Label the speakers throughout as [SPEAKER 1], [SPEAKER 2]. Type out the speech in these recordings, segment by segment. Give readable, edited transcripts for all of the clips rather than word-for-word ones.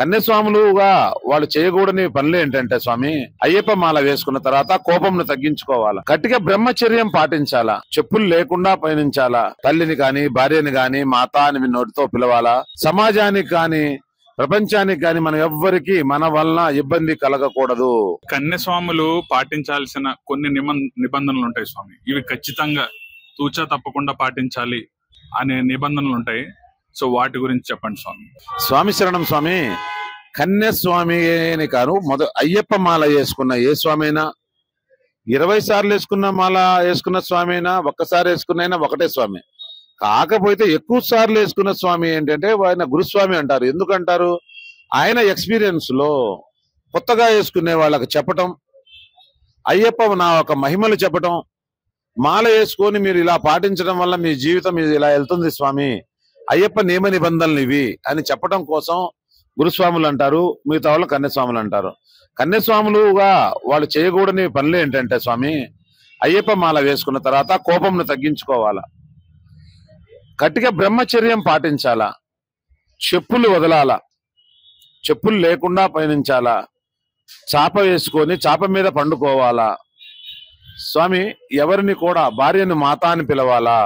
[SPEAKER 1] కన్యస్వాములుగా వాళ్ళు చేయకూడని పనులు ఏంటంటే స్వామి, అయ్యప్ప మాల వేసుకున్న తర్వాత కోపంను తగ్గించుకోవాలా, గట్టిగా బ్రహ్మచర్యం పాటించాలా, చెప్పులు లేకుండా పయనించాలా, తల్లిని గాని భార్యని గాని మాత అని నోటితో పిలవాలా, సమాజానికి గాని ప్రపంచానికి గాని మనం ఎవ్వరికి మన వలన ఇబ్బంది కలగకూడదు.
[SPEAKER 2] కన్యస్వాములు పాటించాల్సిన కొన్ని నిబంధనలు ఉంటాయి స్వామి. ఇవి ఖచ్చితంగా తూచా తప్పకుండా పాటించాలి అనే నిబంధనలు ఉంటాయి. సో వాటి గురించి చెప్పండి స్వామి.
[SPEAKER 1] స్వామి శరణం స్వామి. కన్యస్వామి అని కాను, అయ్యప్ప మాల వేసుకున్న ఏ స్వామి అయినా, 20 సార్లు వేసుకున్న మాల వేసుకున్న స్వామి అయినా, ఒక్కసారి వేసుకున్న ఒకటే స్వామి. కాకపోతే ఎక్కువ సార్లు వేసుకున్న స్వామి ఏంటంటే ఆయన గురుస్వామి అంటారు. ఎందుకంటారు? ఆయన ఎక్స్పీరియన్స్ లో కొత్తగా వేసుకునే వాళ్ళకి చెప్పటం, అయ్యప్ప నా ఒక మహిమలు చెప్పటం, మాల వేసుకొని మీరు ఇలా పాటించడం వల్ల మీ జీవితం ఇలా వెళ్తుంది స్వామి, అయ్యప్ప నియమ నిబంధనలు ఇవి అని చెప్పడం కోసం గురుస్వాములు అంటారు. మిగతా వాళ్ళు కన్యస్వాములు అంటారు. కన్యస్వాములుగా వాళ్ళు చేయకూడని పనులు ఏంటంటే స్వామి, అయ్యప్ప మాల వేసుకున్న తర్వాత కోపంను తగ్గించుకోవాలా, గట్టిగా బ్రహ్మచర్యం పాటించాలా, చెప్పులు వదలాలా, చెప్పులు లేకుండా పయనించాలా, చాప వేసుకొని చాప మీద పండుకోవాలా, స్వామి ఎవరిని కూడా భార్యను మాత అని పిలవాలా,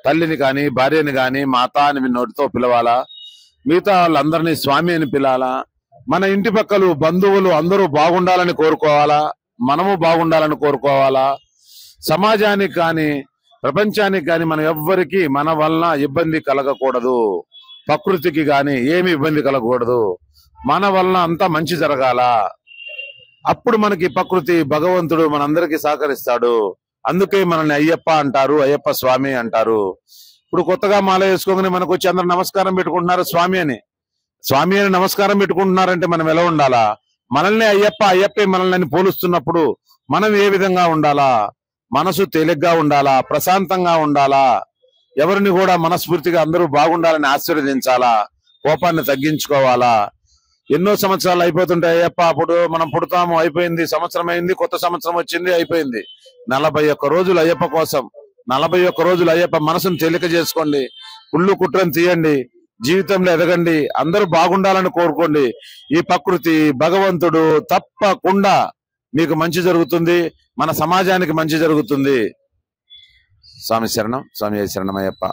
[SPEAKER 1] తల్లిని గాని భార్యని గాని మాత అని నోటితో పిలవాలా, మిగతా వాళ్ళందరినీ స్వామి అని పిలాలా, మన ఇంటి పక్కలు బంధువులు అందరూ బాగుండాలని కోరుకోవాలా, మనము బాగుండాలని కోరుకోవాలా, సమాజానికి కానీ ప్రపంచానికి కానీ మనం ఎవ్వరికి మన వలన ఇబ్బంది కలగకూడదు, ప్రకృతికి గాని ఏమి ఇబ్బంది కలగకూడదు, మన వలన అంతా మంచి జరగాల. అప్పుడు మనకి ప్రకృతి భగవంతుడు మనందరికీ సహకరిస్తాడు. అందుకే మనల్ని అయ్యప్ప అంటారు, అయ్యప్ప స్వామి అంటారు. ఇప్పుడు కొత్తగా మాల వేసుకోగానే మనకు వచ్చి అందరు నమస్కారం పెట్టుకుంటున్నారు స్వామి అని. స్వామి అని నమస్కారం పెట్టుకుంటున్నారంటే మనం ఎలా ఉండాలా? మనల్ని అయ్యప్ప, అయ్యప్పే మనల్ని పోలుస్తున్నప్పుడు మనం ఏ విధంగా ఉండాలా? మనసు తేలిగ్గా ఉండాలా, ప్రశాంతంగా ఉండాలా, ఎవరిని కూడా మనస్ఫూర్తిగా అందరూ బాగుండాలని ఆశీర్వదించాలా, కోపాన్ని తగ్గించుకోవాలా. ఎన్నో సంవత్సరాలు అయిపోతుంటాయి. అయ్యప్ప అప్పుడు మనం పుడతాము, అయిపోయింది, సంవత్సరం అయింది, కొత్త సంవత్సరం వచ్చింది, అయిపోయింది. 41 రోజులు అయ్యప్ప కోసం, 41 రోజులు అయ్యప్ప మనసును తేలిక చేసుకోండి, కుళ్ళు కుట్రను తీయండి, జీవితంలో ఎదగండి, అందరూ బాగుండాలని కోరుకోండి. ఈ ప్రకృతి భగవంతుడు తప్పకుండా మీకు మంచి జరుగుతుంది, మన సమాజానికి మంచి జరుగుతుంది. స్వామి శరణం, స్వామి శరణం అయ్యప్ప.